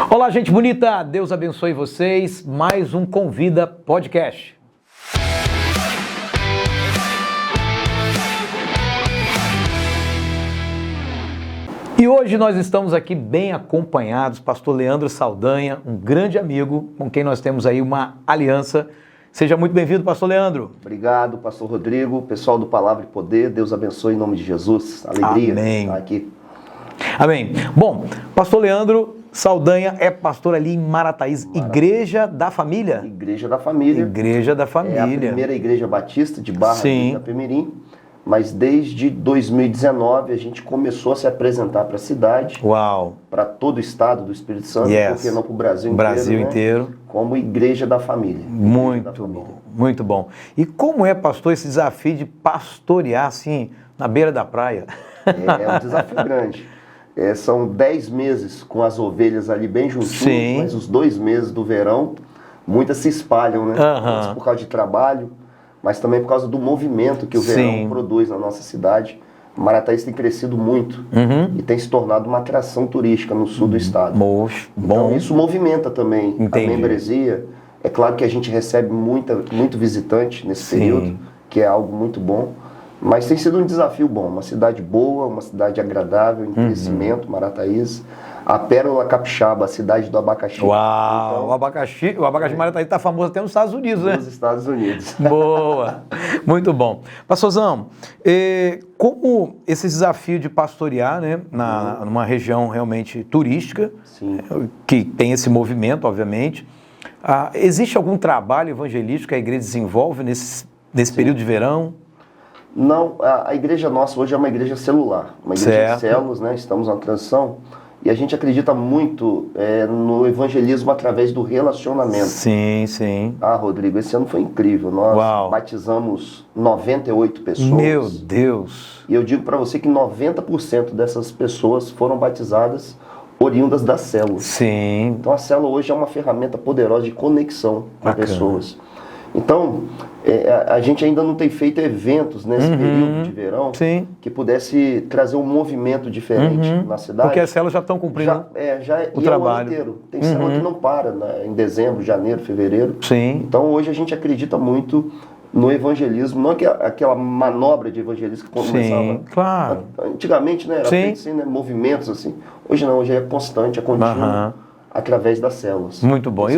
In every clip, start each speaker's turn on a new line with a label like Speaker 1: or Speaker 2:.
Speaker 1: Olá, gente bonita! Deus abençoe vocês. Mais um Convida Podcast. E hoje nós estamos aqui bem acompanhados, pastor Leandro Saldanha, um grande amigo com quem nós temos aí uma aliança. Seja muito bem-vindo, pastor Leandro.
Speaker 2: Obrigado, pastor Rodrigo, pessoal do Palavra e Poder, Deus abençoe em nome de Jesus. Alegria
Speaker 1: Amém.
Speaker 2: estar aqui.
Speaker 1: Amém. Bom, pastor Leandro Saldanha é pastor ali em Marataízes, Igreja da Família?
Speaker 2: Igreja da Família.
Speaker 1: Igreja da Família.
Speaker 2: É a primeira igreja batista de Barra de
Speaker 1: Sim.
Speaker 2: Itapemirim, mas desde 2019 a gente começou a se apresentar para a cidade,
Speaker 1: Uau.
Speaker 2: para todo o estado do Espírito Santo,
Speaker 1: Yes.
Speaker 2: porque não para o Brasil inteiro,
Speaker 1: Brasil
Speaker 2: né?
Speaker 1: inteiro.
Speaker 2: Como Igreja da Família.
Speaker 1: Muito bom, muito bom. E como é, pastor, esse desafio de pastorear assim, na beira da praia?
Speaker 2: É um desafio grande. São 10 meses com as ovelhas ali bem juntinhas,
Speaker 1: Sim.
Speaker 2: mas os 2 meses do verão, muitas se espalham, né? Muitas por causa de trabalho, mas também por causa do movimento que o verão produz na nossa cidade. Marataízes tem crescido muito e tem se tornado uma atração turística no sul do estado.
Speaker 1: Moço,
Speaker 2: Então
Speaker 1: bom.
Speaker 2: isso movimenta também
Speaker 1: Entendi.
Speaker 2: a membresia. É claro que a gente recebe muito visitante nesse
Speaker 1: Sim.
Speaker 2: período, que é algo muito bom. Mas tem sido um desafio bom, uma cidade boa, uma cidade agradável, em crescimento, Marataízes. A Pérola Capixaba, a cidade do abacaxi.
Speaker 1: Uau,
Speaker 2: Então,
Speaker 1: o abacaxi Marataízes está famoso até nos Estados Unidos, né?
Speaker 2: nos Estados Unidos.
Speaker 1: Boa, muito bom. Pastorzão, como esse desafio de pastorear, né, numa região realmente turística,
Speaker 2: Sim.
Speaker 1: que tem esse movimento, obviamente, existe algum trabalho evangelístico que a igreja desenvolve nesse período de verão?
Speaker 2: Não, a igreja nossa hoje é uma igreja celular, uma igreja de células, né? Estamos na transição e a gente acredita muito no evangelismo através do relacionamento.
Speaker 1: Sim, sim.
Speaker 2: Rodrigo, esse ano foi incrível. Nós batizamos 98 pessoas.
Speaker 1: Meu Deus!
Speaker 2: E eu digo para você que 90% dessas pessoas foram batizadas oriundas das células.
Speaker 1: Sim.
Speaker 2: Então a célula hoje é uma ferramenta poderosa de conexão com pessoas. Então, a gente ainda não tem feito eventos nesse período de verão que pudesse trazer um movimento diferente na cidade.
Speaker 1: Porque as células já estão cumprindo o trabalho.
Speaker 2: É o ano inteiro. Tem célula que não para, né? Em dezembro, janeiro, fevereiro.
Speaker 1: Sim.
Speaker 2: Então, hoje a gente acredita muito no evangelismo, não aquela manobra de evangelismo que começava.
Speaker 1: Sim, claro.
Speaker 2: Antigamente, né? Era feito assim, né? Movimentos assim. Hoje não, hoje é constante, é contínuo. Através das células.
Speaker 1: Muito bom.
Speaker 2: E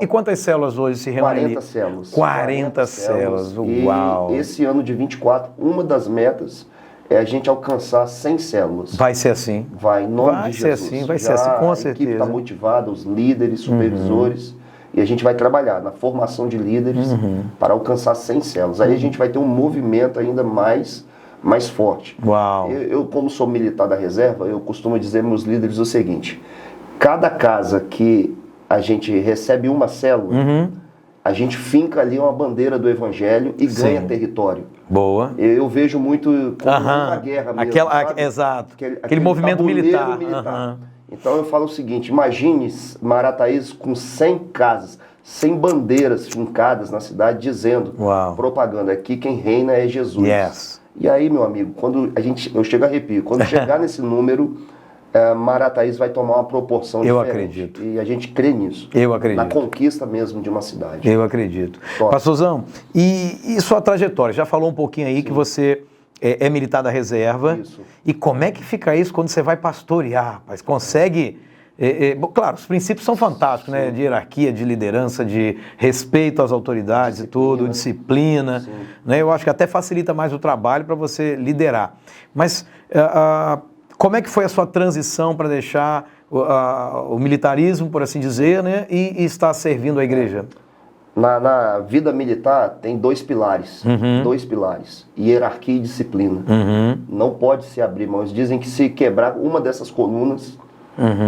Speaker 1: E quantas células hoje se reúnem
Speaker 2: 40
Speaker 1: ali?
Speaker 2: células.
Speaker 1: 40 células. Uau!
Speaker 2: E esse ano de 24, uma das metas é a gente alcançar 100 células.
Speaker 1: Vai ser assim.
Speaker 2: Vai, em nome de Jesus.
Speaker 1: Vai ser assim, com
Speaker 2: A
Speaker 1: certeza.
Speaker 2: equipe está motivada, os líderes, supervisores, e a gente vai trabalhar na formação de líderes para alcançar 100 células. Aí a gente vai ter um movimento ainda mais forte.
Speaker 1: Uau!
Speaker 2: Eu, como sou militar da reserva, eu costumo dizer aos meus líderes o seguinte: cada casa que a gente recebe uma célula, a gente finca ali uma bandeira do evangelho e ganha território.
Speaker 1: Boa.
Speaker 2: Eu vejo muito como uma guerra mesmo,
Speaker 1: Exato. Aquele movimento militar.
Speaker 2: Então eu falo o seguinte: imagine Marataízes com 100 casas, 100 bandeiras fincadas na cidade dizendo, propaganda, aqui quem reina é Jesus.
Speaker 1: Yes.
Speaker 2: E aí, meu amigo, quando eu chego a arrepio, quando chegar nesse número, Marataízes vai tomar uma proporção diferente.
Speaker 1: Eu acredito.
Speaker 2: E a gente crê nisso.
Speaker 1: Eu acredito.
Speaker 2: Na conquista mesmo de uma cidade.
Speaker 1: Eu acredito. Pastorzão, e sua trajetória? Já falou um pouquinho aí que você é militar da reserva.
Speaker 2: Isso.
Speaker 1: E como é que fica isso quando você vai pastorear, rapaz? Consegue... claro, os princípios são fantásticos, né? De hierarquia, de liderança, de respeito às autoridades e tudo, disciplina. Né? Eu acho que até facilita mais o trabalho para você liderar. Mas... como é que foi a sua transição para deixar o militarismo, por assim dizer, né, e estar servindo a igreja?
Speaker 2: Na vida militar tem 2 pilares. 2 pilares. Hierarquia e disciplina. Não pode se abrir mão. Eles dizem que se quebrar uma dessas colunas,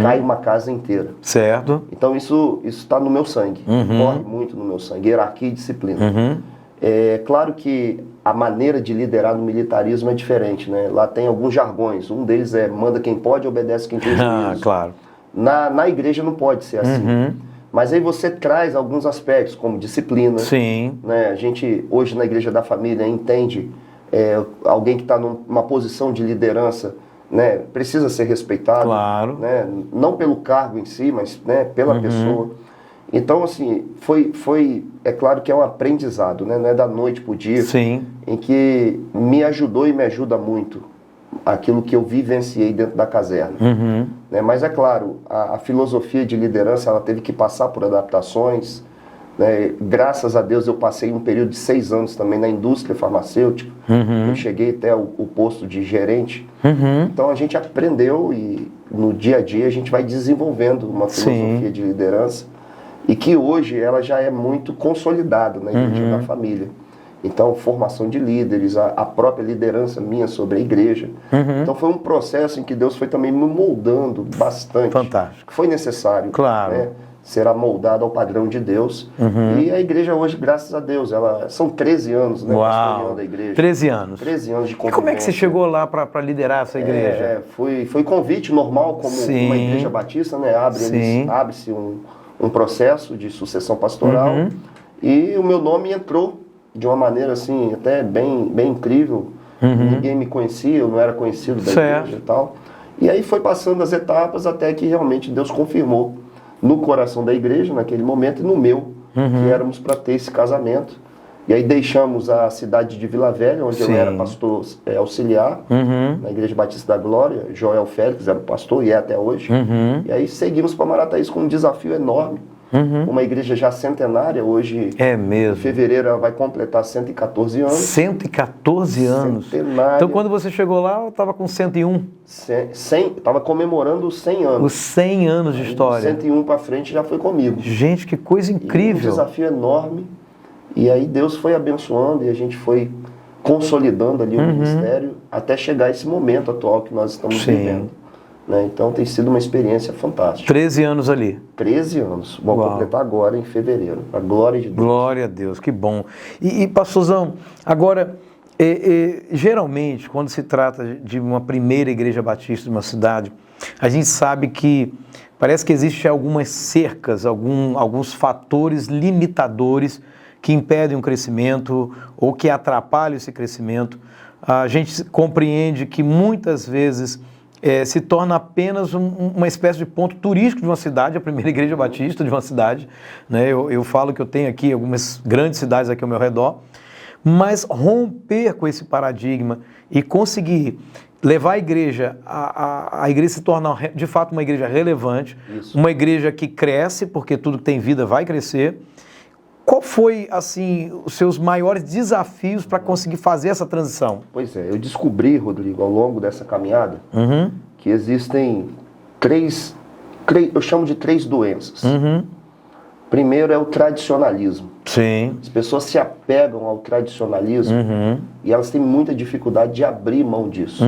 Speaker 2: cai uma casa inteira.
Speaker 1: Certo.
Speaker 2: Então isso está no meu sangue. Corre muito no meu sangue. Hierarquia e disciplina. É claro que a maneira de liderar no militarismo é diferente, né? Lá tem alguns jargões. Um deles é manda quem pode, obedece quem tem juízo.
Speaker 1: Claro.
Speaker 2: Na igreja não pode ser assim. Mas aí você traz alguns aspectos, como disciplina.
Speaker 1: Sim.
Speaker 2: Né? A gente, hoje na Igreja da Família, entende alguém que está numa posição de liderança né, precisa ser respeitado.
Speaker 1: Claro.
Speaker 2: Né, não pelo cargo em si, mas, né, pela pessoa. Então, assim, é claro que é um aprendizado, né, não é da noite pro dia.
Speaker 1: Sim.
Speaker 2: Em que me ajudou e me ajuda muito aquilo que eu vivenciei dentro da caserna. Né, mas é claro, a filosofia de liderança, ela teve que passar por adaptações. Né, graças a Deus eu passei um período de 6 anos também na indústria farmacêutica. Eu cheguei até o posto de gerente. Então a gente aprendeu e no dia a dia a gente vai desenvolvendo uma filosofia de liderança e que hoje ela já é muito consolidada na igreja da família. Então, formação de líderes, a própria liderança minha sobre a igreja. Então foi um processo em que Deus foi também me moldando bastante.
Speaker 1: Fantástico.
Speaker 2: Foi necessário.
Speaker 1: Claro.
Speaker 2: Né, será moldado ao padrão de Deus. E a igreja hoje, graças a Deus, são 13 anos, né, pastoreando a igreja.
Speaker 1: 13 anos.
Speaker 2: 13 anos de convivência.
Speaker 1: E como é que você chegou lá para liderar essa igreja?
Speaker 2: Foi convite normal, como uma igreja batista, né? Abre-se um processo de sucessão pastoral. E o meu nome entrou de uma maneira assim, até bem incrível. Ninguém me conhecia, eu não era conhecido da igreja e tal. E aí foi passando as etapas até que realmente Deus confirmou no coração da igreja, naquele momento, e no meu, que éramos para ter esse casamento. E aí deixamos a cidade de Vila Velha, onde eu era pastor auxiliar, na Igreja Batista da Glória. Joel Félix era o pastor e é até hoje. E aí seguimos para Marataízes com um desafio enorme. Uma igreja já centenária, hoje, em fevereiro, ela vai completar 114 anos.
Speaker 1: 114 anos?
Speaker 2: Centenária.
Speaker 1: Então, quando você chegou lá, eu estava com 101?
Speaker 2: Estava comemorando os 100 anos.
Speaker 1: Os 100 anos de história.
Speaker 2: 101 para frente já foi comigo.
Speaker 1: Gente, que coisa incrível.
Speaker 2: E um desafio enorme. E aí Deus foi abençoando e a gente foi consolidando ali o ministério até chegar a esse momento atual que nós estamos vivendo. Né? Então tem sido uma experiência fantástica.
Speaker 1: 13 anos ali. 13
Speaker 2: anos. Vou completar agora em fevereiro. A glória de Deus.
Speaker 1: Glória a Deus, que bom. E pastorzão, agora, geralmente, quando se trata de uma primeira igreja batista de uma cidade, a gente sabe que parece que existem algumas cercas, alguns fatores limitadores que impedem um crescimento ou que atrapalham esse crescimento. A gente compreende que muitas vezes se torna apenas uma espécie de ponto turístico de uma cidade, a primeira igreja batista de uma cidade. Né? Eu falo que eu tenho aqui algumas grandes cidades aqui ao meu redor, mas romper com esse paradigma e conseguir levar a igreja se tornar de fato uma igreja relevante, uma igreja que cresce, porque tudo que tem vida vai crescer. Qual foi, assim, os seus maiores desafios para conseguir fazer essa transição?
Speaker 2: Pois é, eu descobri, Rodrigo, ao longo dessa caminhada, que existem eu chamo de 3 doenças. Primeiro é o tradicionalismo.
Speaker 1: Sim.
Speaker 2: As pessoas se apegam ao tradicionalismo e elas têm muita dificuldade de abrir mão disso.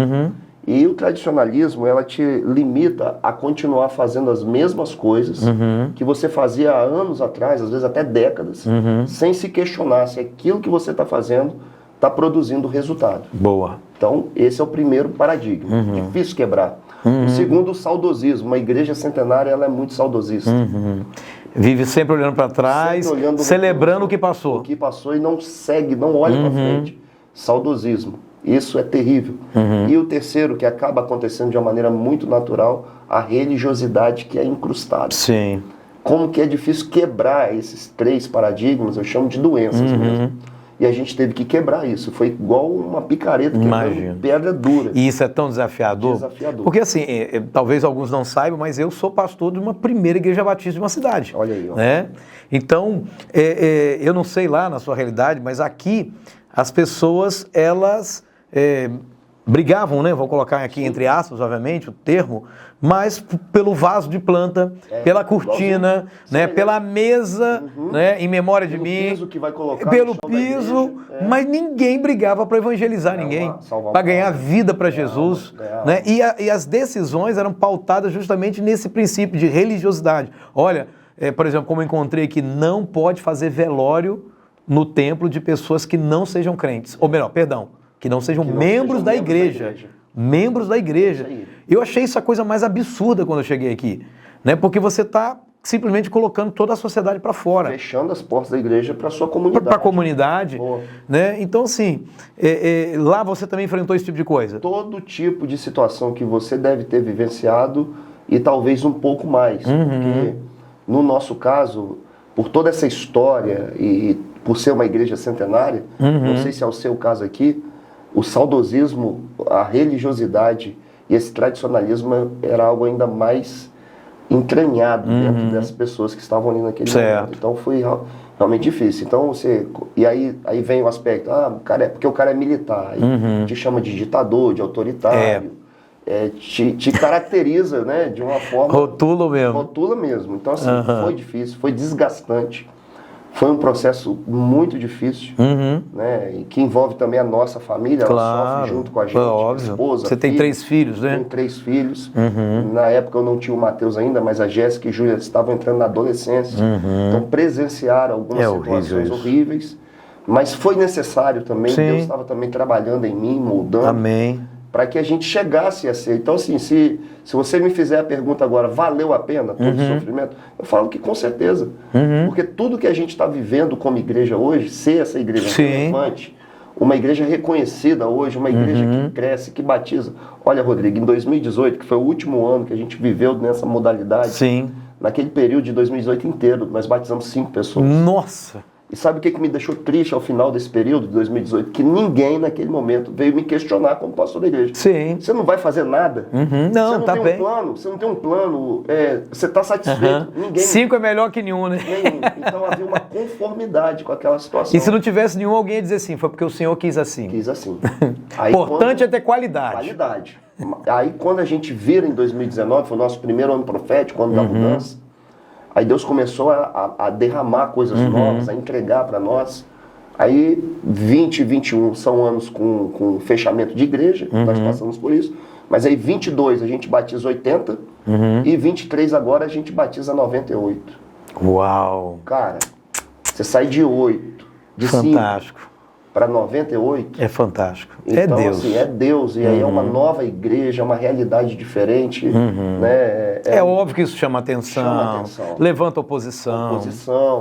Speaker 2: E o tradicionalismo, ela te limita a continuar fazendo as mesmas coisas que você fazia há anos atrás, às vezes até décadas, sem se questionar se aquilo que você está fazendo está produzindo resultado.
Speaker 1: Boa.
Speaker 2: Então, esse é o primeiro paradigma. Difícil quebrar. O segundo, o saudosismo. Uma igreja centenária, ela é muito saudosista.
Speaker 1: Vive sempre olhando para trás, celebrando o que passou.
Speaker 2: O que passou e não segue, não olha para frente. Saudosismo. Isso é terrível. E o terceiro, que acaba acontecendo de uma maneira muito natural, a religiosidade que é incrustada.
Speaker 1: Sim.
Speaker 2: Como que é difícil quebrar esses 3 paradigmas, eu chamo de doenças mesmo. E a gente teve que quebrar isso. Foi igual uma picareta quebrando pedra dura.
Speaker 1: E isso é tão desafiador?
Speaker 2: Desafiador.
Speaker 1: Porque assim, talvez alguns não saibam, mas eu sou pastor de uma primeira igreja batista de uma cidade.
Speaker 2: Olha aí, ó.
Speaker 1: Né? Então, eu não sei lá na sua realidade, mas aqui as pessoas, elas brigavam, né? Vou colocar aqui entre aspas, obviamente, o termo, mas pelo vaso de planta, pela cortina, né? Pela mesa, né? Em memória de mim,
Speaker 2: piso que vai colocar
Speaker 1: pelo piso, mas ninguém brigava para evangelizar ninguém, para ganhar vida para Jesus, né? E as decisões eram pautadas justamente nesse princípio de religiosidade. Olha, por exemplo, como eu encontrei aqui, não pode fazer velório no templo de pessoas que não sejam crentes, ou melhor, perdão, que não sejam membros da igreja. Membros da igreja. Eu achei isso a coisa mais absurda quando eu cheguei aqui, né? Porque você está simplesmente colocando toda a sociedade para fora.
Speaker 2: Fechando as portas da igreja para a sua comunidade.
Speaker 1: Para a comunidade. Né? Então, assim, lá você também enfrentou esse tipo de coisa?
Speaker 2: Todo tipo de situação que você deve ter vivenciado e talvez um pouco mais. Porque, no nosso caso, por toda essa história e por ser uma igreja centenária, não sei se é o seu caso aqui, o saudosismo, a religiosidade e esse tradicionalismo era algo ainda mais entranhado dentro das pessoas que estavam ali naquele momento. Então foi realmente difícil. Então e aí vem o aspecto, porque o cara é militar, aí te chama de ditador, de autoritário, te caracteriza, né, de uma forma...
Speaker 1: Rotula mesmo.
Speaker 2: Rotula mesmo. Então assim, foi difícil, foi desgastante. Foi um processo muito difícil, né? E que envolve também a nossa família, ela sofre junto com a gente,
Speaker 1: óbvio.
Speaker 2: A esposa,
Speaker 1: Você tem 3 filhos, né?
Speaker 2: Tenho 3 filhos. Na época eu não tinha o Matheus ainda, mas a Jéssica e a Júlia estavam entrando na adolescência. Então presenciaram algumas situações horríveis. Mas foi necessário também, Deus estava também trabalhando em mim, moldando.
Speaker 1: Amém.
Speaker 2: Para que a gente chegasse a ser. Então, assim, se você me fizer a pergunta agora, valeu a pena todo o sofrimento? Eu falo que com certeza. Porque tudo que a gente está vivendo como igreja hoje, ser essa igreja relevante, uma igreja reconhecida hoje, uma igreja que cresce, que batiza. Olha, Rodrigo, em 2018, que foi o último ano que a gente viveu nessa modalidade, naquele período de 2018 inteiro, nós batizamos 5 pessoas.
Speaker 1: Nossa!
Speaker 2: E sabe o que me deixou triste ao final desse período de 2018? Que ninguém naquele momento veio me questionar como pastor da igreja. Você não vai fazer nada?
Speaker 1: Não,
Speaker 2: você não
Speaker 1: tá
Speaker 2: tem
Speaker 1: bem.
Speaker 2: Um plano? Você não tem um plano? Você está satisfeito? Ninguém.
Speaker 1: 5 é melhor que nenhum, né?
Speaker 2: Nenhum. Então havia uma conformidade com aquela situação.
Speaker 1: E se não tivesse nenhum, alguém ia dizer assim, foi porque o Senhor quis assim.
Speaker 2: Quis assim.
Speaker 1: Importante é ter qualidade.
Speaker 2: Qualidade. Aí quando a gente vira em 2019, foi o nosso primeiro ano profético, ano da mudança, aí Deus começou a derramar coisas novas, a entregar para nós. Aí 20 e 21 são anos com fechamento de igreja, nós passamos por isso. Mas aí 22 a gente batiza 80 e 23 agora a gente batiza 98.
Speaker 1: Uau!
Speaker 2: Cara, você sai de 8, de 5
Speaker 1: fantástico.
Speaker 2: Para 98.
Speaker 1: É fantástico.
Speaker 2: Então,
Speaker 1: é Deus.
Speaker 2: Assim, é Deus. E aí é uma nova igreja, uma realidade diferente. Né?
Speaker 1: É óbvio que isso chama atenção. Levanta oposição.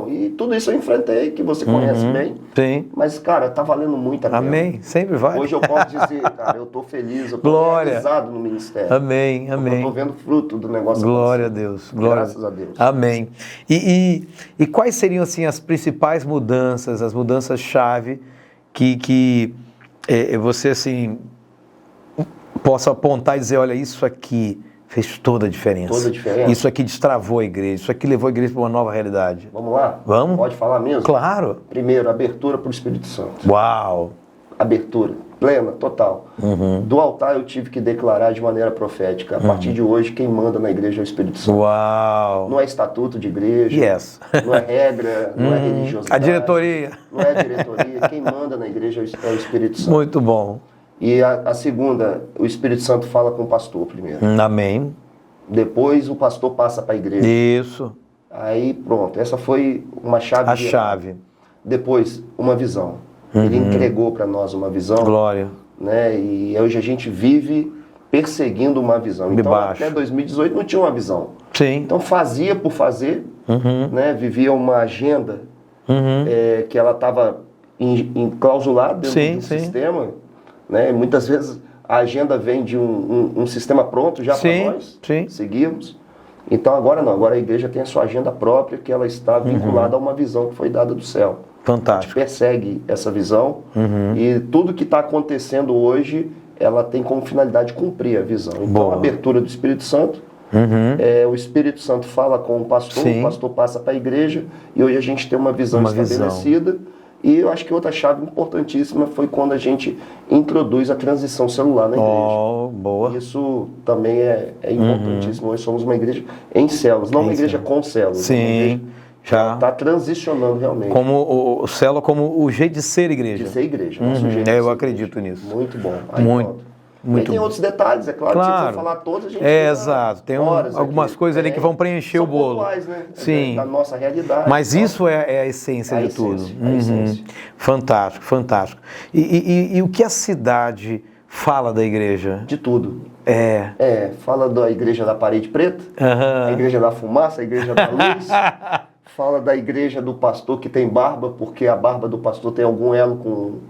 Speaker 2: E tudo isso eu enfrentei, que você conhece bem.
Speaker 1: Sim.
Speaker 2: Mas, cara, tá valendo muito a pena.
Speaker 1: Amém. Sempre vai.
Speaker 2: Hoje eu posso dizer, cara, eu tô feliz, eu tô realizado no ministério.
Speaker 1: Amém.
Speaker 2: Eu tô vendo fruto do negócio.
Speaker 1: Glória a Deus.
Speaker 2: Graças a Deus.
Speaker 1: Amém. E quais seriam, assim, as principais mudanças, as mudanças-chave que você, assim, possa apontar e dizer, olha, isso aqui fez toda a diferença.
Speaker 2: Toda a diferença.
Speaker 1: Isso aqui destravou a igreja, isso aqui levou a igreja para uma nova realidade.
Speaker 2: Vamos lá?
Speaker 1: Vamos?
Speaker 2: Pode falar mesmo?
Speaker 1: Claro.
Speaker 2: Primeiro, abertura para o Espírito Santo.
Speaker 1: Uau!
Speaker 2: Abertura, plena, total. Do altar eu tive que declarar de maneira profética. A partir de hoje, quem manda na igreja é o Espírito Santo.
Speaker 1: Uau!
Speaker 2: Não é estatuto de igreja, não é regra, não é religiosidade.
Speaker 1: A diretoria.
Speaker 2: Não é a diretoria. Quem manda na igreja é o Espírito Santo.
Speaker 1: Muito bom.
Speaker 2: E a segunda, o Espírito Santo fala com o pastor primeiro.
Speaker 1: Amém.
Speaker 2: Depois o pastor passa para a igreja.
Speaker 1: Isso.
Speaker 2: Aí pronto, essa foi uma chave.
Speaker 1: A chave.
Speaker 2: Depois, uma visão. Ele entregou para nós uma visão.
Speaker 1: Glória.
Speaker 2: Né? E hoje a gente vive perseguindo uma visão. Então, até 2018 não tinha uma visão.
Speaker 1: Sim.
Speaker 2: Então, fazia por fazer, né? Vivia uma agenda que ela estava enclausulada dentro de um sistema. Né? Muitas vezes a agenda vem de um sistema pronto já para nós seguirmos. Então, agora não. Agora a igreja tem a sua agenda própria, que ela está vinculada a uma visão que foi dada do céu.
Speaker 1: Fantástico.
Speaker 2: A gente persegue essa visão e tudo que está acontecendo hoje, ela tem como finalidade cumprir a visão. Então, a abertura do Espírito Santo, o Espírito Santo fala com o pastor passa para a igreja e hoje a gente tem uma visão estabelecida. E eu acho que outra chave importantíssima foi quando a gente introduz a transição celular na igreja.
Speaker 1: Boa.
Speaker 2: Isso também é importantíssimo. Hoje somos uma igreja em células, não uma igreja com células.
Speaker 1: Sim. Já
Speaker 2: está transicionando realmente.
Speaker 1: Como o célula, como o jeito de ser igreja.
Speaker 2: De ser igreja. Nosso jeito de
Speaker 1: eu
Speaker 2: ser
Speaker 1: acredito
Speaker 2: igreja.
Speaker 1: nisso.
Speaker 2: Muito bom.
Speaker 1: Muito
Speaker 2: tem
Speaker 1: bom.
Speaker 2: outros detalhes, é claro. Se for falar todos, a gente
Speaker 1: exato. Tem algumas coisas ali que vão preencher o bolo.
Speaker 2: Pontuais, né?
Speaker 1: Sim.
Speaker 2: Da nossa realidade.
Speaker 1: Mas isso é a essência de tudo.
Speaker 2: A essência.
Speaker 1: Fantástico, fantástico. E o que a cidade fala da igreja?
Speaker 2: De tudo. Fala da igreja da parede preta, a igreja da fumaça, a igreja da luz. Fala da igreja do pastor que tem barba, porque a barba do pastor tem algum elo com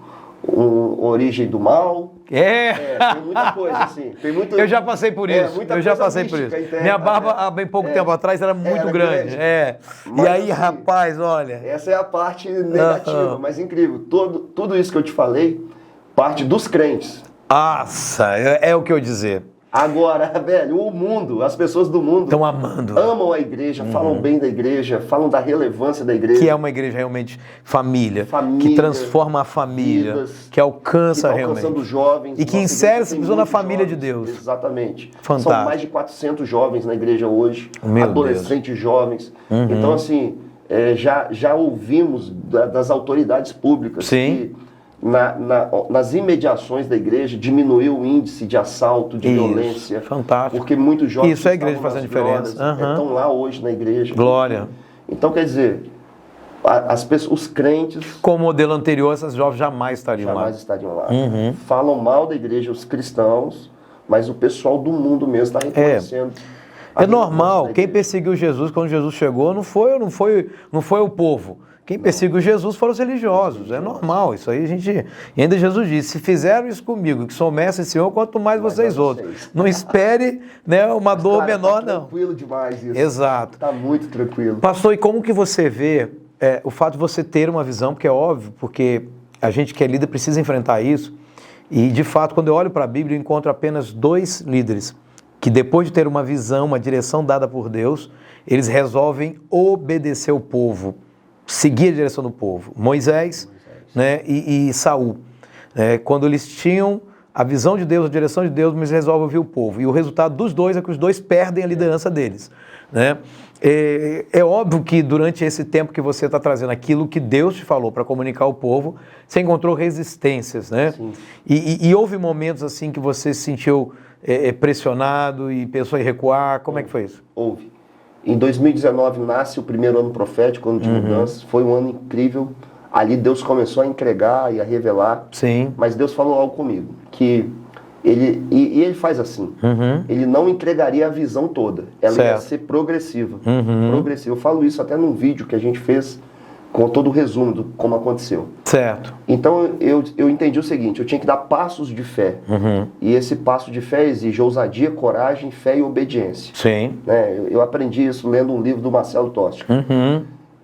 Speaker 2: origem do mal. Tem muita coisa, assim.
Speaker 1: Eu já passei por isso. Minha barba, há bem pouco tempo atrás, era muito grande. Mas, e aí, assim, rapaz, olha...
Speaker 2: Essa é a parte negativa, mas incrível. Tudo isso que eu te falei, parte dos crentes.
Speaker 1: Nossa, é o que eu ia dizer.
Speaker 2: Agora, velho, o mundo, as pessoas do mundo
Speaker 1: estão amando,
Speaker 2: amam a igreja, falam bem da igreja, falam da relevância da igreja.
Speaker 1: Que é uma igreja realmente família, que transforma a família, vidas, que alcança que realmente.
Speaker 2: Alcançando jovens.
Speaker 1: E que insere essa pessoa na família
Speaker 2: jovens,
Speaker 1: de Deus.
Speaker 2: Exatamente.
Speaker 1: Fantástico.
Speaker 2: São mais de 400 jovens na igreja hoje,
Speaker 1: Meu
Speaker 2: adolescentes jovens. Então, assim, já ouvimos das autoridades públicas que... nas imediações da igreja, diminuiu o índice de assalto, de violência.
Speaker 1: Fantástico.
Speaker 2: Porque muitos jovens
Speaker 1: isso é a igreja fazendo diferença.
Speaker 2: Estão lá hoje na igreja.
Speaker 1: Glória.
Speaker 2: Então, quer dizer, os crentes...
Speaker 1: Com o modelo anterior, essas jovens jamais estariam lá.
Speaker 2: Falam mal da igreja, os cristãos, mas o pessoal do mundo mesmo está reconhecendo.
Speaker 1: É normal. Quem perseguiu Jesus quando Jesus chegou não foi o povo. Quem perseguiu Jesus foram os religiosos, é normal, isso aí a gente... E ainda Jesus disse, se fizeram isso comigo, que sou mestre e Senhor, quanto mais vocês outros. Não espere, né, uma dor menor, não.
Speaker 2: Tranquilo demais isso.
Speaker 1: Exato.
Speaker 2: Está muito tranquilo.
Speaker 1: Pastor, e como que você vê o fato de você ter uma visão, porque é óbvio, porque a gente que é líder precisa enfrentar isso, e de fato, quando eu olho para a Bíblia, eu encontro apenas 2 líderes, que depois de ter uma visão, uma direção dada por Deus, eles resolvem obedecer o povo, seguir a direção do povo, Moisés. Né, e Saul. Quando eles tinham a visão de Deus, a direção de Deus, mas resolvem ouvir o povo. E o resultado dos dois é que os dois perdem a liderança deles. Né? É óbvio que durante esse tempo que você está trazendo aquilo que Deus te falou para comunicar ao povo, você encontrou resistências. Né? E houve momentos assim que você se sentiu pressionado e pensou em recuar. Como é que foi isso?
Speaker 2: Houve. Em 2019 nasce o primeiro ano profético, ano de mudança. Foi um ano incrível. Ali Deus começou a entregar e a revelar.
Speaker 1: Sim.
Speaker 2: Mas Deus falou algo comigo, que ele faz assim. Ele não entregaria a visão toda. Ela ia ser progressiva. Progressiva. Eu falo isso até num vídeo que a gente fez com todo o resumo de como aconteceu.
Speaker 1: Certo.
Speaker 2: Então eu entendi o seguinte, eu tinha que dar passos de fé. E esse passo de fé exige ousadia, coragem, fé e obediência.
Speaker 1: Sim.
Speaker 2: Eu aprendi isso lendo um livro do Marcelo Tostes.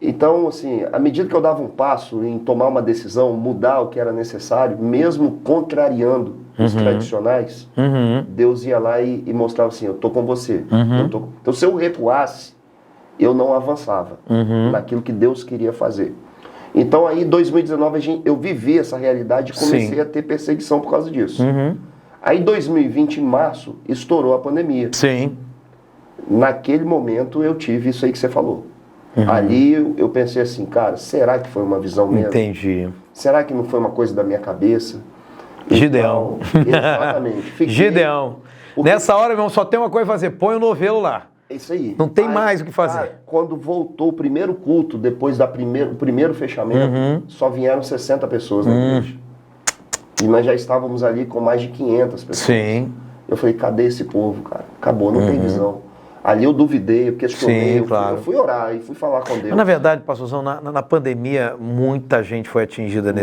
Speaker 2: Então, assim, à medida que eu dava um passo em tomar uma decisão, mudar o que era necessário, mesmo contrariando os tradicionais, Deus ia lá e mostrava assim, eu tô com você. Então, se eu recuasse, eu não avançava naquilo que Deus queria fazer. Então aí em 2019 eu vivi essa realidade e comecei a ter perseguição por causa disso. Aí em 2020, em março, estourou a pandemia.
Speaker 1: Sim.
Speaker 2: Naquele momento eu tive isso aí que você falou. Ali eu pensei assim, cara, será que foi uma visão mesmo?
Speaker 1: Entendi.
Speaker 2: Será que não foi uma coisa da minha cabeça?
Speaker 1: Gideão.
Speaker 2: Então, exatamente.
Speaker 1: Gideão. Nessa hora, irmão, só tem uma coisa a fazer, põe o novelo lá.
Speaker 2: É isso aí.
Speaker 1: Não tem mais o que fazer.
Speaker 2: Cara, quando voltou o primeiro culto, depois do primeiro fechamento, só vieram 60 pessoas na igreja. E nós já estávamos ali com mais de 500 pessoas.
Speaker 1: Sim.
Speaker 2: Eu falei, cadê esse povo, cara? Acabou, não tem visão. Ali eu duvidei, eu questionei,
Speaker 1: claro.
Speaker 2: Eu fui orar e fui falar com Deus.
Speaker 1: Mas, na verdade, pastorzão, na pandemia, muita gente foi atingida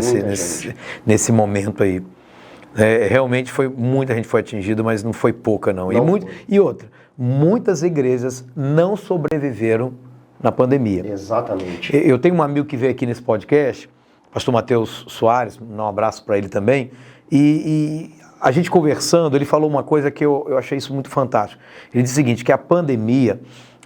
Speaker 1: nesse momento aí. Realmente muita gente foi atingida, mas não foi pouca, não. E outra, muitas igrejas não sobreviveram na pandemia.
Speaker 2: Exatamente.
Speaker 1: Eu tenho um amigo que veio aqui nesse podcast, pastor Matheus Soares, um abraço para ele também, e a gente conversando, ele falou uma coisa que eu achei isso muito fantástico. Ele disse o seguinte, que a pandemia,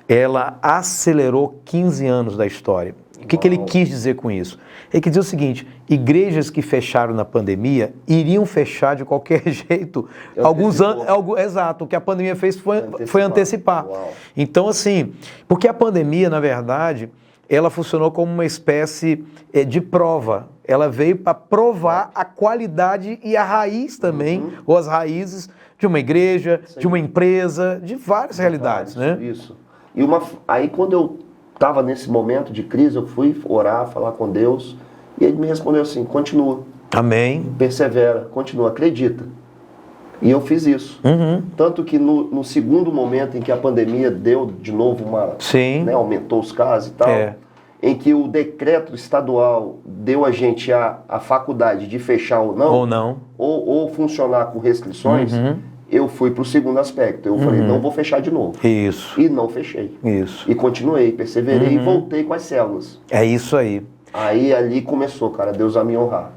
Speaker 1: ela acelerou 15 anos da história. O que ele quis dizer com isso? Ele quis dizer o seguinte, igrejas que fecharam na pandemia iriam fechar de qualquer jeito. Alguns anos, exato, o que a pandemia fez foi antecipar. Então, assim, porque a pandemia, na verdade, ela funcionou como uma espécie de prova. Ela veio para provar a qualidade e a raiz também, ou as raízes de uma igreja, de uma empresa, de várias realidades, né?
Speaker 2: Isso. E aí quando eu estava nesse momento de crise, eu fui orar, falar com Deus, e ele me respondeu assim, continua.
Speaker 1: Amém.
Speaker 2: Persevera, continua, acredita. E eu fiz isso. Tanto que no segundo momento em que a pandemia deu de novo né, aumentou os casos e tal, em que o decreto estadual deu a gente a faculdade de fechar ou não, ou funcionar com restrições, eu fui para o segundo aspecto. Eu falei, não vou fechar de novo.
Speaker 1: Isso.
Speaker 2: E não fechei.
Speaker 1: Isso.
Speaker 2: E continuei, perseverei e voltei com as células.
Speaker 1: É isso aí.
Speaker 2: Aí ali começou, cara, Deus a me honrar.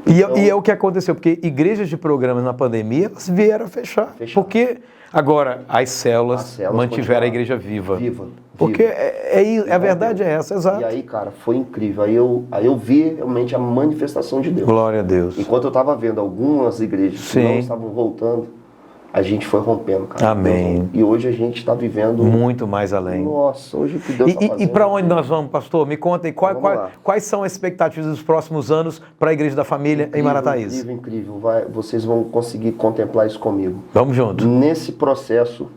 Speaker 1: Então, e é o que aconteceu, porque igrejas de programas na pandemia, elas vieram a fechar. Porque agora as células mantiveram a igreja viva. Porque a verdade é essa, exato.
Speaker 2: E aí, cara, foi incrível. Aí eu vi realmente a manifestação de Deus.
Speaker 1: Glória a Deus.
Speaker 2: Enquanto eu estava vendo algumas igrejas que não estavam voltando, a gente foi rompendo, cara.
Speaker 1: Amém.
Speaker 2: E hoje a gente está vivendo...
Speaker 1: muito mais além.
Speaker 2: Nossa, hoje o que Deus está fazendo.
Speaker 1: E para onde nós vamos, pastor? Me conta aí, quais são as expectativas dos próximos anos para a Igreja da Família em Marataízes?
Speaker 2: Incrível. Vocês vão conseguir contemplar isso comigo.
Speaker 1: Vamos junto.
Speaker 2: Nesse processo,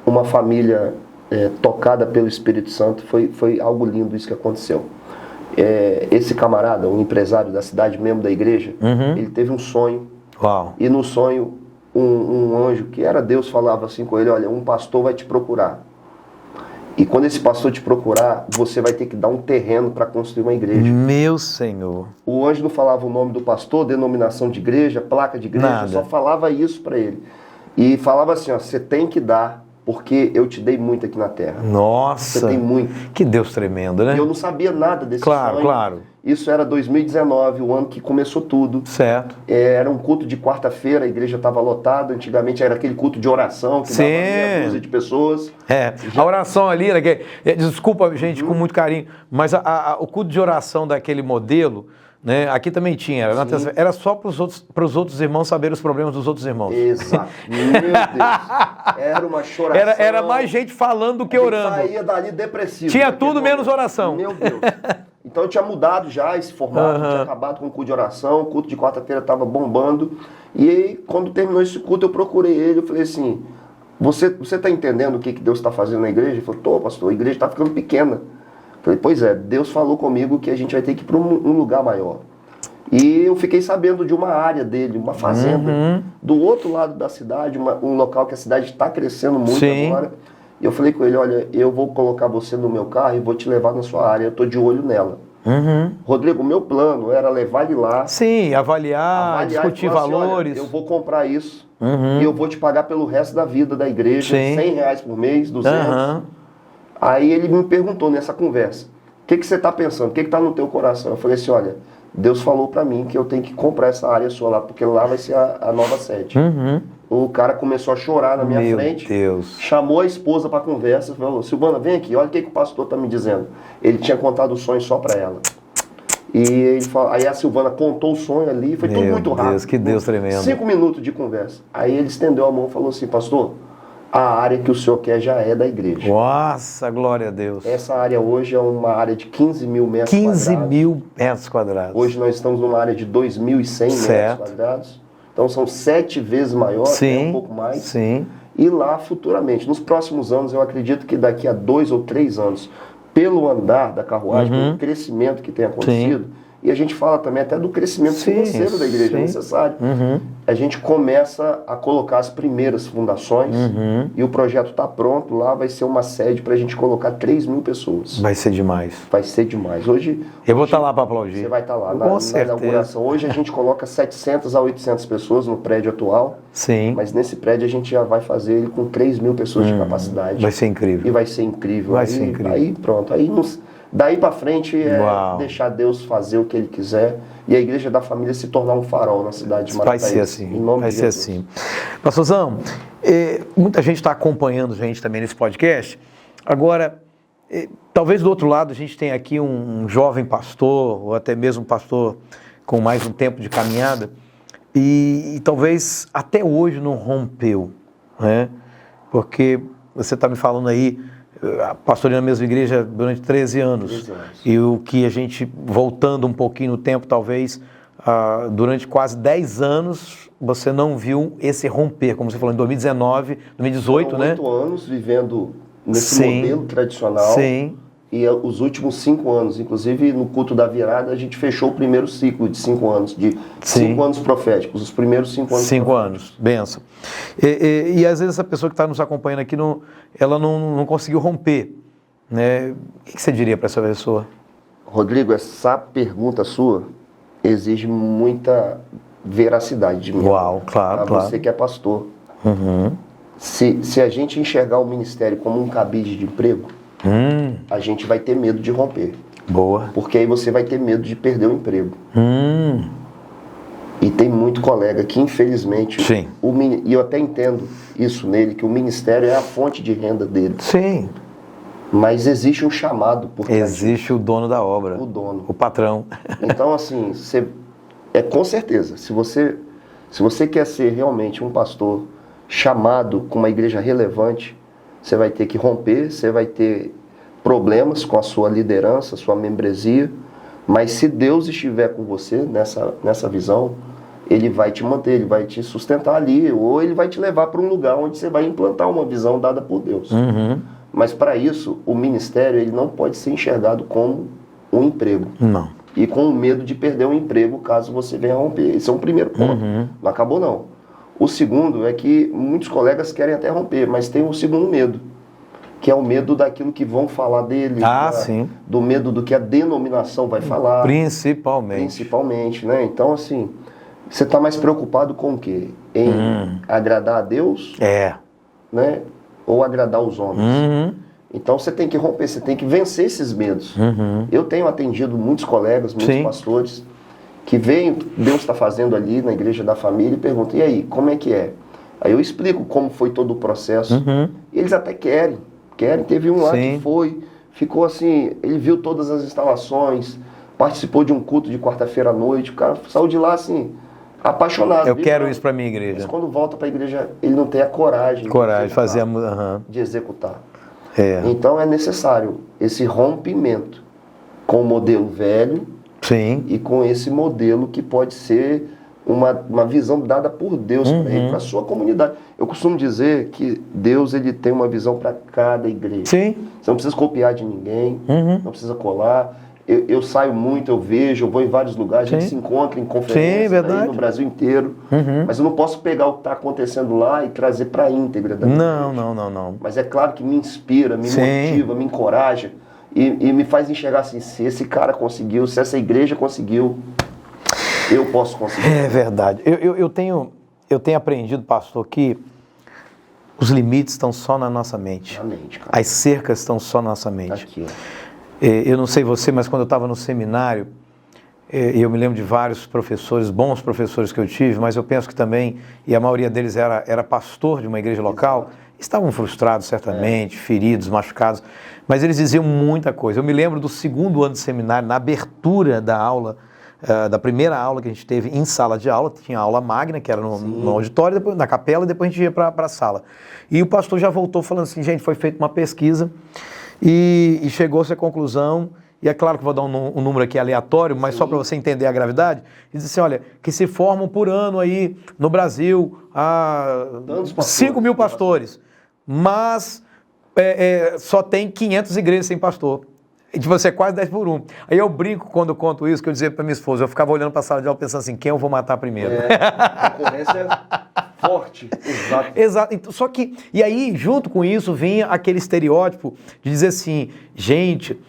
Speaker 2: uma família tocada pelo Espírito Santo, foi algo lindo isso que aconteceu. Esse camarada, um empresário da cidade, membro da igreja, ele teve um sonho.
Speaker 1: Uau.
Speaker 2: E no sonho, um anjo, que era Deus, falava assim com ele, olha, um pastor vai te procurar. E quando esse pastor te procurar, você vai ter que dar um terreno para construir uma igreja.
Speaker 1: Meu Senhor.
Speaker 2: O anjo não falava o nome do pastor, denominação de igreja, placa de igreja,
Speaker 1: nada.
Speaker 2: Só falava isso para ele. E falava assim, ó, você tem que dar, porque eu te dei muito aqui na terra.
Speaker 1: Nossa.
Speaker 2: Você tem muito.
Speaker 1: Que Deus tremendo, né?
Speaker 2: E eu não sabia nada desse sonho.
Speaker 1: Claro.
Speaker 2: Isso era 2019, o ano que começou tudo.
Speaker 1: Certo.
Speaker 2: Era um culto de quarta-feira, a igreja estava lotada. Antigamente era aquele culto de oração, que dava meia dúzia de pessoas.
Speaker 1: A oração ali, né, desculpa, gente, com muito carinho, mas o culto de oração daquele modelo, né, aqui também tinha, era só para os outros irmãos saberem os problemas dos outros irmãos.
Speaker 2: Exato. Meu Deus. Era uma choração.
Speaker 1: Era mais gente falando do que orando.
Speaker 2: Saía dali depressivo.
Speaker 1: Tinha tudo menos oração.
Speaker 2: Meu Deus. Então eu tinha mudado já esse formato, tinha acabado com o culto de oração, o culto de quarta-feira estava bombando. E aí, quando terminou esse culto, eu procurei ele, eu falei assim, você está entendendo o que Deus está fazendo na igreja? Ele falou, tô, pastor, a igreja está ficando pequena. Eu falei, pois é, Deus falou comigo que a gente vai ter que ir para um lugar maior. E eu fiquei sabendo de uma área dele, uma fazenda, do outro lado da cidade, um local que a cidade está crescendo muito agora. E eu falei com ele, olha, eu vou colocar você no meu carro e vou te levar na sua área, eu estou de olho nela. Rodrigo, o meu plano era levar ele lá.
Speaker 1: Sim, avaliar discutir valores.
Speaker 2: Assim, eu vou comprar isso e eu vou te pagar pelo resto da vida da igreja, R$100 por mês, 200. Aí ele me perguntou nessa conversa, o que você está pensando, o que está no teu coração? Eu falei assim, olha, Deus falou para mim que eu tenho que comprar essa área sua lá, porque lá vai ser a nova sede. O cara começou a chorar na minha frente, chamou a esposa para conversa e falou, Silvana, vem aqui, olha o que o pastor está me dizendo. Ele tinha contado o sonho só para ela. E ele falou, aí a Silvana contou o sonho ali, foi tudo muito rápido.
Speaker 1: Deus, que Deus tremendo. 5
Speaker 2: minutos de conversa. Aí ele estendeu a mão e falou assim, pastor, a área que o senhor quer já é da igreja.
Speaker 1: Nossa, glória a Deus.
Speaker 2: Essa área hoje é uma área de 15 mil metros quadrados.
Speaker 1: 15 mil metros quadrados.
Speaker 2: Hoje nós estamos numa área de 2.100 metros quadrados. Então são 7 vezes maior, um pouco mais.
Speaker 1: Sim.
Speaker 2: E lá futuramente, nos próximos anos, eu acredito que daqui a 2 ou 3 anos, pelo andar da carruagem, pelo crescimento que tem acontecido, e a gente fala também até do crescimento financeiro da igreja, é necessário. A gente começa a colocar as primeiras fundações e o projeto está pronto. Lá vai ser uma sede para a gente colocar 3 mil pessoas.
Speaker 1: Vai ser demais.
Speaker 2: Vai ser demais. Hoje
Speaker 1: eu vou estar lá para aplaudir.
Speaker 2: Você vai estar lá na inauguração. Hoje a gente coloca 700 a 800 pessoas no prédio atual.
Speaker 1: Sim.
Speaker 2: Mas nesse prédio a gente já vai fazer ele com 3 mil pessoas de capacidade.
Speaker 1: Vai ser incrível.
Speaker 2: E vai ser incrível.
Speaker 1: Vai ser incrível.
Speaker 2: Aí pronto. Daí para frente deixar Deus fazer o que Ele quiser e a Igreja da Família se tornar um farol na cidade de Marataízes.
Speaker 1: Vai ser assim, vai ser assim. Pastorzão, muita gente está acompanhando a gente também nesse podcast. Agora, talvez do outro lado a gente tenha aqui um jovem pastor, ou até mesmo um pastor com mais um tempo de caminhada, e talvez até hoje não rompeu, né? Porque você está me falando aí, pastorei na mesma igreja durante 13 anos. E o que a gente, voltando um pouquinho no tempo, talvez, durante quase 10 anos, você não viu esse romper, como você falou, em 2019, 2018, né?
Speaker 2: 8 anos vivendo nesse modelo tradicional.
Speaker 1: Sim.
Speaker 2: E os últimos 5 anos, inclusive no culto da virada, a gente fechou o primeiro ciclo de 5 anos, de 5 anos proféticos, os primeiros 5 anos.
Speaker 1: 5 anos, benção. E às vezes essa pessoa que está nos acompanhando aqui, ela não conseguiu romper, né? O que você diria para essa pessoa?
Speaker 2: Rodrigo, essa pergunta sua exige muita veracidade de mim.
Speaker 1: Uau, claro, claro.
Speaker 2: Você que é pastor. Se a gente enxergar o ministério como um cabide de emprego, a gente vai ter medo de romper.
Speaker 1: Boa.
Speaker 2: Porque aí você vai ter medo de perder o emprego. E tem muito colega que, infelizmente,
Speaker 1: Sim.
Speaker 2: E eu até entendo isso nele, que o ministério é a fonte de renda dele.
Speaker 1: Sim.
Speaker 2: Mas existe um chamado por trás.
Speaker 1: Existe o dono da obra.
Speaker 2: O dono.
Speaker 1: O patrão.
Speaker 2: Então, assim, com certeza, se você quer ser realmente um pastor chamado com uma igreja relevante, você vai ter que romper, você vai ter problemas com a sua liderança, sua membresia, mas se Deus estiver com você nessa visão, Ele vai te manter, Ele vai te sustentar ali, ou Ele vai te levar para um lugar onde você vai implantar uma visão dada por Deus. Mas para isso, o ministério ele não pode ser enxergado como um emprego.
Speaker 1: Não.
Speaker 2: E com o medo de perder o emprego caso você venha a romper. Esse é um primeiro ponto. Não acabou não. O segundo é que muitos colegas querem até romper, mas tem um segundo medo, que é o medo daquilo que vão falar dele.
Speaker 1: Sim.
Speaker 2: Do medo do que a denominação vai falar.
Speaker 1: Principalmente,
Speaker 2: né? Então, assim, você está mais preocupado com o quê? Em agradar a Deus? Né? Ou agradar os homens? Então, você tem que romper, você tem que vencer esses medos. Eu tenho atendido muitos colegas, muitos pastores, que veem Deus está fazendo ali na igreja da família e perguntam, e aí, como é que é? Aí eu explico como foi todo o processo. E eles até querem. Teve um lá que ficou assim, ele viu todas as instalações, participou de um culto de quarta-feira à noite, o cara saiu de lá assim, apaixonado.
Speaker 1: Eu quero isso para minha igreja.
Speaker 2: Mas quando volta para a igreja, ele não tem a coragem
Speaker 1: de fazer
Speaker 2: de executar. Então é necessário esse rompimento com o modelo velho.
Speaker 1: Sim.
Speaker 2: E com esse modelo que pode ser uma visão dada por Deus para a sua comunidade. Eu costumo dizer que Deus ele tem uma visão para cada igreja.
Speaker 1: Sim.
Speaker 2: Você não precisa copiar de ninguém, não precisa colar. Eu saio muito, eu vejo, eu vou em vários lugares, a gente se encontra em conferências aí no Brasil inteiro. Mas eu não posso pegar o que está acontecendo lá e trazer para a íntegra da minha igreja.
Speaker 1: Não.
Speaker 2: Mas é claro que me inspira, me motiva, me encoraja. E me faz enxergar assim, se esse cara conseguiu, se essa igreja conseguiu, eu posso conseguir.
Speaker 1: É verdade. Eu tenho aprendido, pastor, que os limites estão só na nossa mente.
Speaker 2: Na mente, cara.
Speaker 1: As cercas estão só na nossa mente.
Speaker 2: Aqui,
Speaker 1: eu não sei você, mas quando eu estava no seminário, eu me lembro de vários professores, bons professores que eu tive, mas eu penso que também, e a maioria deles era pastor de uma igreja local, estavam frustrados certamente, feridos, machucados, mas eles diziam muita coisa. Eu me lembro do segundo ano de seminário, na abertura da aula, da primeira aula que a gente teve em sala de aula, tinha aula magna, que era no auditório, depois, na capela, e depois a gente ia para a sala. E o pastor já voltou falando assim, gente, foi feita uma pesquisa e chegou-se à conclusão, e é claro que vou dar um número aqui aleatório, mas só para você entender a gravidade, ele disse assim, olha, que se formam por ano aí no Brasil 5 mil pastores, mas só tem 500 igrejas sem pastor. De você é quase 10 por 1. Aí eu brinco quando eu conto isso, que eu dizia para minha esposa, eu ficava olhando para a sala de aula pensando assim, quem eu vou matar primeiro?
Speaker 2: A concorrência é forte.
Speaker 1: Exato. Então, só que, e aí, junto com isso, vinha aquele estereótipo de dizer assim, gente,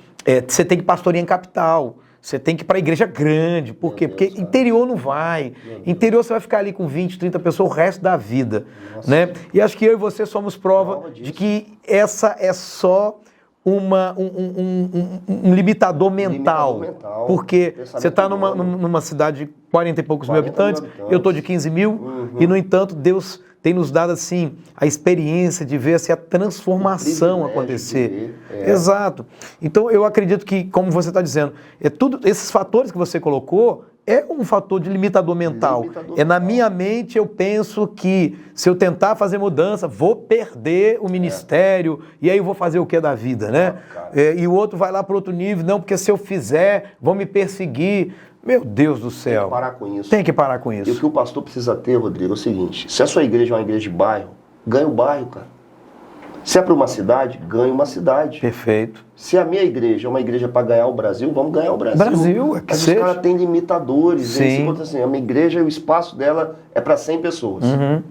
Speaker 1: você tem que pastorear em capital, você tem que ir para a igreja grande. Por quê? Porque interior não vai. Interior você vai ficar ali com 20, 30 pessoas o resto da vida. Né? E acho que eu e você somos prova de que essa é só um limitador mental. Porque você está numa cidade de 40 e poucos mil habitantes, eu estou de 15 mil, e no entanto Deus tem nos dado assim a experiência de ver assim, a transformação acontecer. Exato. Então eu acredito que, como você está dizendo, esses fatores que você colocou é um fator de limitador mental. Na minha mente eu penso que se eu tentar fazer mudança, vou perder o ministério, e aí eu vou fazer o que da vida, né? E o outro vai lá para outro nível, não, porque se eu fizer, vão me perseguir. Meu Deus do céu.
Speaker 2: Tem que parar com isso.
Speaker 1: Tem que parar com isso.
Speaker 2: E o que o pastor precisa ter, Rodrigo, é o seguinte, se a sua igreja é uma igreja de bairro, ganha o bairro, cara. Se é para uma cidade, ganha uma cidade.
Speaker 1: Perfeito.
Speaker 2: Se a minha igreja é uma igreja para ganhar o Brasil, vamos ganhar o Brasil.
Speaker 1: Brasil, é que
Speaker 2: mas
Speaker 1: seja.
Speaker 2: os caras têm limitadores.
Speaker 1: Sim.
Speaker 2: Assim, a minha igreja, o espaço dela é para 100 pessoas.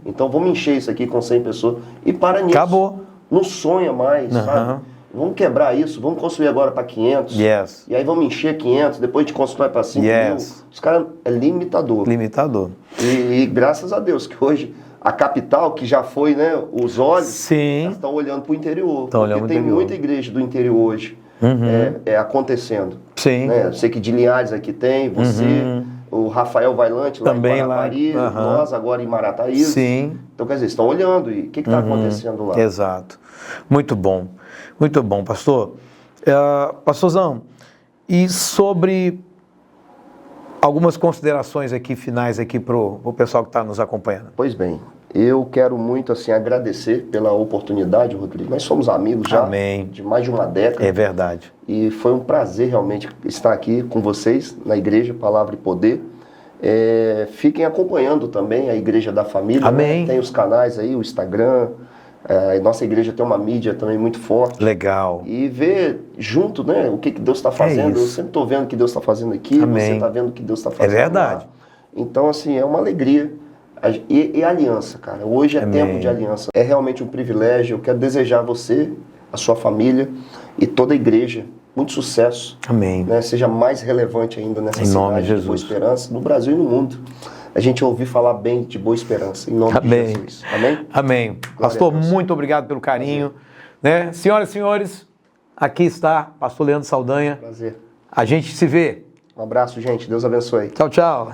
Speaker 2: Então vamos encher isso aqui com 100 pessoas. E para nisso.
Speaker 1: Acabou.
Speaker 2: Não sonha mais, sabe? Vamos quebrar isso, vamos construir agora para 500.
Speaker 1: Yes.
Speaker 2: E aí vamos encher 500, depois a gente constrói para 5 mil. Os caras é limitador.
Speaker 1: Limitador.
Speaker 2: E graças a Deus que hoje a capital, que já foi, né, os olhos, estão olhando para o interior. Porque tem muita igreja do interior hoje acontecendo.
Speaker 1: Sim.
Speaker 2: Né? Eu sei que de Linhares aqui tem, você, o Rafael Vailante lá
Speaker 1: também
Speaker 2: em Guarapari, nós agora em Marataízes.
Speaker 1: Sim.
Speaker 2: Então, quer dizer, estão olhando e o que está acontecendo lá?
Speaker 1: Exato. Muito bom, pastor. Pastorzão, e sobre algumas considerações aqui finais aqui para o pessoal que está nos acompanhando.
Speaker 2: Pois bem, eu quero muito assim agradecer pela oportunidade, Rodrigo. Nós somos amigos já de mais de uma década.
Speaker 1: É verdade.
Speaker 2: E foi um prazer realmente estar aqui com vocês na Igreja Palavra e Poder. Fiquem acompanhando também a Igreja da Família.
Speaker 1: Amém.
Speaker 2: Né? Tem os canais aí, o Instagram. Nossa igreja tem uma mídia também muito forte.
Speaker 1: Legal.
Speaker 2: E ver junto, né, o que Deus está fazendo. Eu sempre estou vendo o que Deus está fazendo aqui.
Speaker 1: Amém.
Speaker 2: Você está vendo o que Deus está fazendo.
Speaker 1: É verdade.
Speaker 2: Lá. Então, assim, é uma alegria. E aliança, cara. Hoje é tempo de aliança. É realmente um privilégio. Eu quero desejar a você, a sua família e toda a igreja muito sucesso.
Speaker 1: Amém.
Speaker 2: Né, seja mais relevante ainda nessa
Speaker 1: em nome
Speaker 2: cidade de Boa Esperança, no Brasil e no mundo. A gente ouvir falar bem de Boa Esperança, em nome de Jesus. Amém?
Speaker 1: Amém. Pastor, muito obrigado pelo carinho. Né? Senhoras e senhores, aqui está Pastor Leandro Saldanha.
Speaker 2: Prazer.
Speaker 1: A gente se vê.
Speaker 2: Um abraço, gente. Deus abençoe.
Speaker 1: Tchau, tchau.